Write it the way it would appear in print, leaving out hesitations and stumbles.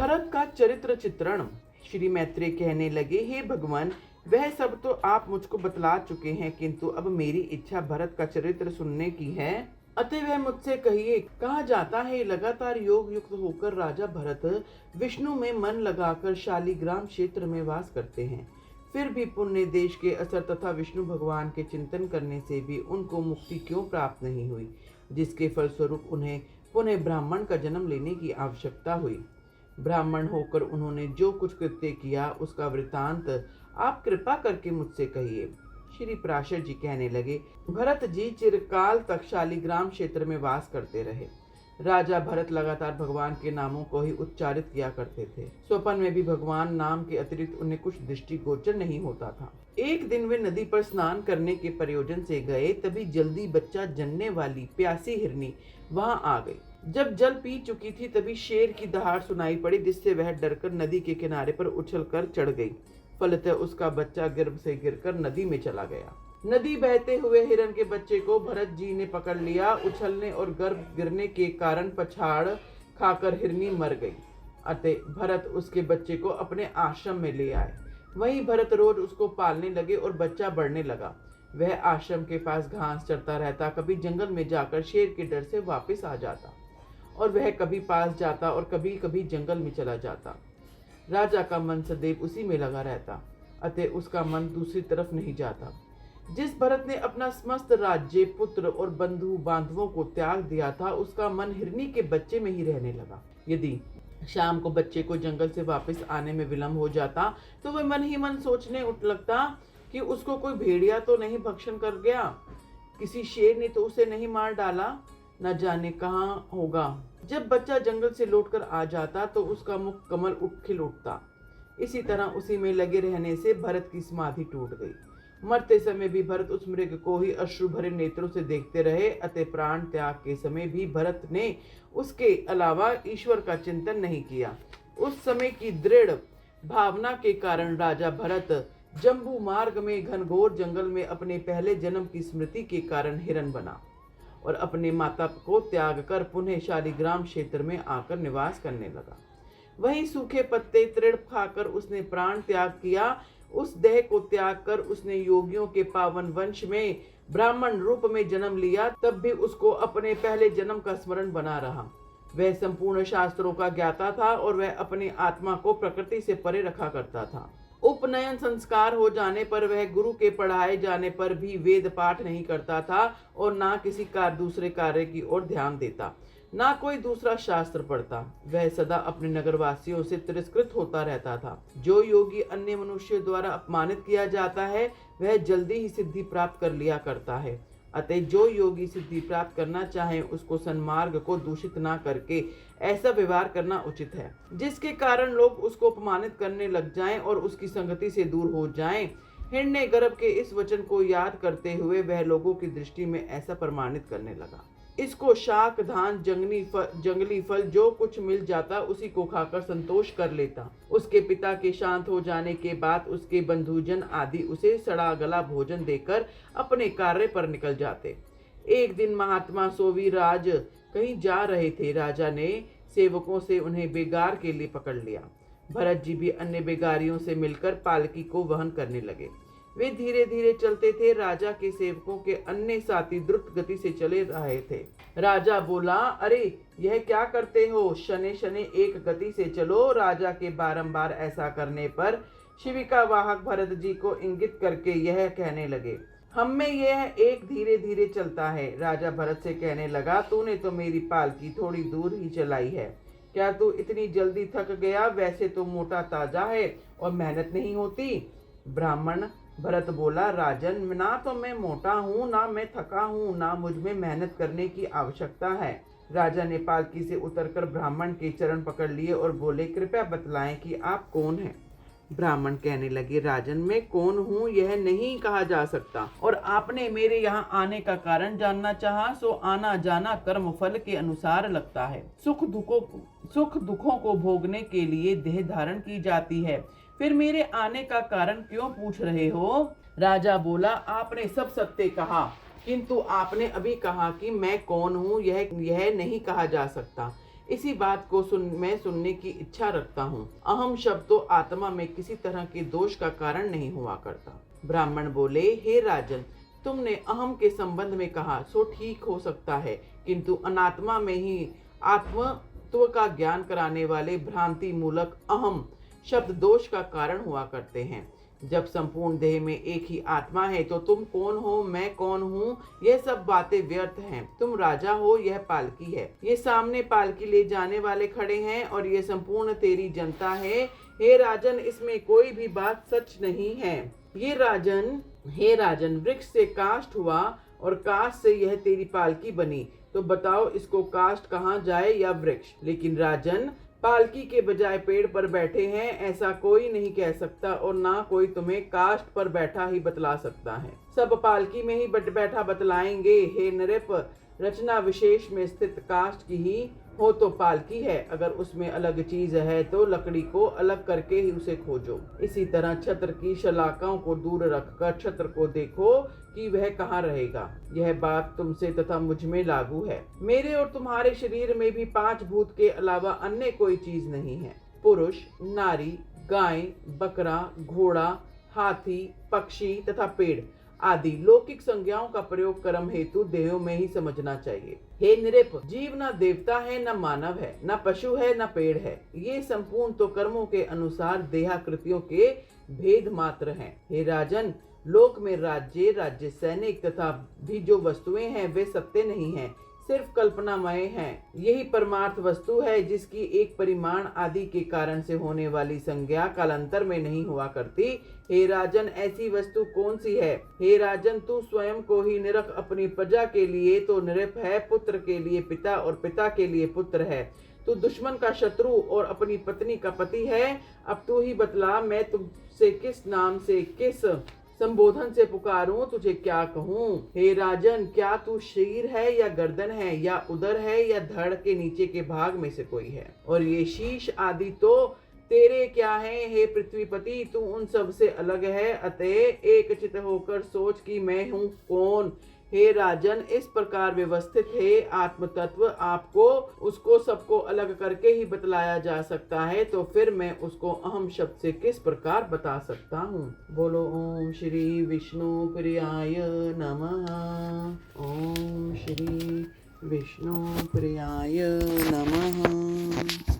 भरत का चरित्र चित्रण। श्री मैत्रेय कहने लगे, हे भगवान, वह सब तो आप मुझको बतला चुके हैं, किंतु अब मेरी इच्छा भरत का चरित्र सुनने की है, अतः वह मुझसे कहिए। कहा जाता है, लगातार योग युक्त होकर राजा भरत विष्णु में मन लगाकर शालिग्राम क्षेत्र में वास करते हैं। फिर भी पुण्य देश के असर तथा विष्णु भगवान के चिंतन करने से भी उनको मुक्ति क्यों प्राप्त नहीं हुई, जिसके फलस्वरूप उन्हें पुनः ब्राह्मण का जन्म लेने की आवश्यकता हुई। ब्राह्मण होकर उन्होंने जो कुछ कृत्य किया उसका वृतांत आप कृपा करके मुझसे कहिए। श्री पराशर जी कहने लगे, भरत जी चिरकाल तक शालिग्राम क्षेत्र में वास करते रहे। राजा भरत लगातार भगवान के नामों को ही उच्चारित किया करते थे। स्वप्न में भी भगवान नाम के अतिरिक्त उन्हें कुछ दृष्टि गोचर नहीं होता था। एक दिन वे नदी पर स्नान करने के प्रयोजन से गए, तभी जल्दी बच्चा जनने वाली प्यासी हिरनी वहां आ गई। जब जल पी चुकी थी तभी शेर की दहाड़ सुनाई पड़ी, जिससे वह डरकर नदी के किनारे पर उछलकर चढ़ गई। फलतः उसका बच्चा गर्भ से गिरकर नदी में चला गया। नदी बहते हुए हिरण के बच्चे को भरत जी ने पकड़ लिया। उछलने और गर्भ गिरने के कारण पछाड़ खाकर हिरनी मर गई। अतः भरत उसके बच्चे को अपने आश्रम में ले आए। वहीं भरत रोज उसको पालने लगे और बच्चा बढ़ने लगा। वह आश्रम के पास घास चरता रहता, कभी जंगल में जाकर शेर के डर से वापस आ जाता, और वह कभी पास जाता और कभी कभी जंगल में चला जाता। राजा का मन सदैव उसी में लगा रहता, अतः उसका मन दूसरी तरफ नहीं जाता। जिस भरत ने अपना समस्त राज्य, पुत्र और बंधु बांधवों को त्याग दिया था, उसका मन हिरनी के बच्चे में ही रहने लगा। यदि शाम को बच्चे को जंगल से वापस आने में विलंब हो जाता तो वह मन ही मन सोचने उठ लगता कि उसको कोई भेड़िया तो नहीं भक्षण कर गया, किसी शेर ने तो उसे नहीं मार डाला, न जाने कहाँ होगा। जब बच्चा जंगल से लौटकर आ जाता तो उसका मुख कमल खिल उठता। इसी तरह उसी में लगे रहने से भरत की समाधि टूट गई। मरते समय भी भरत उस मृग को ही अश्रु भरे नेत्रों से देखते रहे। अतः प्राण त्याग के समय भी भरत ने उसके अलावा ईश्वर का चिंतन नहीं किया। उस समय की दृढ़ भावना के कारण राजा भरत जम्बू मार्ग में घनघोर जंगल में अपने पहले जन्म की स्मृति के कारण हिरण बना और अपने माता को त्याग कर पुनः शालिग्राम क्षेत्र में आकर निवास करने लगा। वहीं सूखे पत्ते तृण खाकर उसने प्राण त्याग किया। उस देह को त्याग कर उसने योगियों के पावन वंश में ब्राह्मण रूप में जन्म लिया। तब भी उसको अपने पहले जन्म का स्मरण बना रहा। वह संपूर्ण शास्त्रों का ज्ञाता था और वह अपनी आत्मा को प्रकृति से परे रखा करता था। उपनयन संस्कार हो जाने पर वह गुरु के पढ़ाए जाने पर भी वेद पाठ नहीं करता था और ना किसी दूसरे कार्य की ओर ध्यान देता, ना कोई दूसरा शास्त्र पढ़ता। वह सदा अपने नगरवासियों से तिरस्कृत होता रहता था। जो योगी अन्य मनुष्यों द्वारा अपमानित किया जाता है वह जल्दी ही सिद्धि प्राप्त कर लिया करता है। अतः जो योगी सिद्धि प्राप्त करना चाहे उसको सन्मार्ग को दूषित ना करके ऐसा व्यवहार करना उचित है, जिसके कारण लोग उसको अपमानित करने लग जाएं और उसकी संगति से दूर हो जाएं। हिरण्यगर्भ के इस वचन को याद करते हुए वह लोगों की दृष्टि में ऐसा प्रमाणित करने लगा। इसको शाक धान जंगली फल जो कुछ मिल जाता उसी को खाकर संतोष कर लेता। उसके पिता के शांत हो जाने के बाद उसके बंधुजन आदि उसे सड़ा गला भोजन देकर अपने कार्य पर निकल जाते। एक दिन महात्मा सोवीराज कहीं जा रहे थे। राजा ने सेवकों से उन्हें बेगार के लिए पकड़ लिया। भरत जी भी अन्य बेगारियों से मिलकर पालकी को वहन करने लगे। वे धीरे धीरे चलते थे। राजा के सेवकों के अन्य साथी द्रुत गति से चले रहे थे। राजा बोला, अरे यह क्या करते हो, शने शने एक गति से चलो। राजा के बारंबार ऐसा करने पर शिविका वाहक भरत जी को इंगित करके यह कहने लगे, हम में यह एक धीरे धीरे चलता है। राजा भरत से कहने लगा, तूने तो मेरी पालकी थोड़ी दूर ही चलाई है, क्या तू इतनी जल्दी थक गया? वैसे तो मोटा ताजा है और मेहनत नहीं होती। ब्राह्मण भरत बोला, राजन, ना तो मैं मोटा हूँ, ना मैं थका हूँ, ना मुझ में मेहनत करने की आवश्यकता है। राजा ने पालकी से उतरकर ब्राह्मण के चरण पकड़ लिए और बोले, कृपया बतलाएं कि आप कौन हैं। ब्राह्मण कहने लगे, राजन, मैं कौन हूँ यह नहीं कहा जा सकता, और आपने मेरे यहाँ आने का कारण जानना चाहा, सो आना जाना कर्म फल के अनुसार लगता है। सुख दुखों को भोगने के लिए देह धारण की जाती है, फिर मेरे आने का कारण क्यों पूछ रहे हो? राजा बोला, आपने सब सत्य कहा, किंतु आपने अभी कहा कि मैं कौन हूँ यह नहीं कहा जा सकता। इसी बात को मैं सुनने की इच्छा रखता हूँ। अहम शब्द तो आत्मा में किसी तरह के दोष का कारण नहीं हुआ करता। ब्राह्मण बोले, हे राजन, तुमने अहम के संबंध में कहा सो ठीक हो सकता है, किंतु अनात्मा में ही आत्मत्व का ज्ञान कराने वाले भ्रांति मूलक अहम शब्द दोष का कारण हुआ करते हैं। जब संपूर्ण देह में एक ही आत्मा है तो तुम कौन हो, मैं कौन हूँ, यह सब बातें व्यर्थ हैं। तुम राजा हो, यह पालकी है, ये सामने पालकी ले जाने वाले खड़े हैं और ये संपूर्ण तेरी जनता है। हे राजन, इसमें कोई भी बात सच नहीं है। हे राजन, वृक्ष से काष्ठ हुआ और काष्ठ से यह तेरी पालकी बनी, तो बताओ इसको काष्ठ कहाँ जाए या वृक्ष? लेकिन राजन, पालकी के बजाय पेड़ पर बैठे हैं, ऐसा कोई नहीं कह सकता और ना कोई तुम्हें काष्ठ पर बैठा ही बतला सकता है। सब पालकी में ही बैठा बतलाएंगे। हे नृप, रचना विशेष में स्थित काष्ठ की ही हो तो पालकी है, अगर उसमें अलग चीज है तो लकड़ी को अलग करके ही उसे खोजो। इसी तरह छत्र की शलाकाओं को दूर रखकर छत्र को देखो कि वह कहाँ रहेगा। यह बात तुमसे तथा मुझ में लागू है। मेरे और तुम्हारे शरीर में भी 5 भूत के अलावा अन्य कोई चीज नहीं है। पुरुष, नारी, गाय, बकरा, घोड़ा, हाथी, पक्षी तथा पेड़ आदि लौकिक संज्ञाओं का प्रयोग कर्म हेतु देहों में ही समझना चाहिए। हे नृप, जीव न देवता है, न मानव है, न पशु है, न पेड़ है। ये संपूर्ण तो कर्मों के अनुसार देहाकृतियों के भेद मात्र हैं। हे राजन, लोक में राज्य सैनिक तथा भी जो वस्तुएं हैं वे सत्य नहीं है, सिर्फ कल्पनामय हैं। यही परमार्थ वस्तु है जिसकी एक परिमाण आदि के कारण से होने वाली संज्ञा कालांतर में नहीं हुआ करती। हे राजन, ऐसी वस्तु कौन सी है? हे राजन, तू स्वयं को ही निरख। अपनी प्रजा के लिए तो नृप है, पुत्र के लिए पिता और पिता के लिए पुत्र है। तू दुश्मन का शत्रु और अपनी पत्नी का पति है। अब तू ही बतला, मैं तुमसे किस नाम से, किस संबोधन से पुकारूं, तुझे क्या कहूं? हे राजन, क्या तू शीर है या गर्दन है या उदर है या धड़ के नीचे के भाग में से कोई है? और ये शीश आदि तो तेरे क्या है? हे पृथ्वीपति, तू उन सब से अलग है, अतः एक चित होकर सोच कि मैं हूँ कौन। हे राजन, इस प्रकार व्यवस्थित है आत्म तत्व आपको उसको सबको अलग करके ही बतलाया जा सकता है, तो फिर मैं उसको अहम शब्द से किस प्रकार बता सकता हूँ? बोलो ओम श्री विष्णु प्रियाय नमः। ओम श्री विष्णु प्रियाय नमः।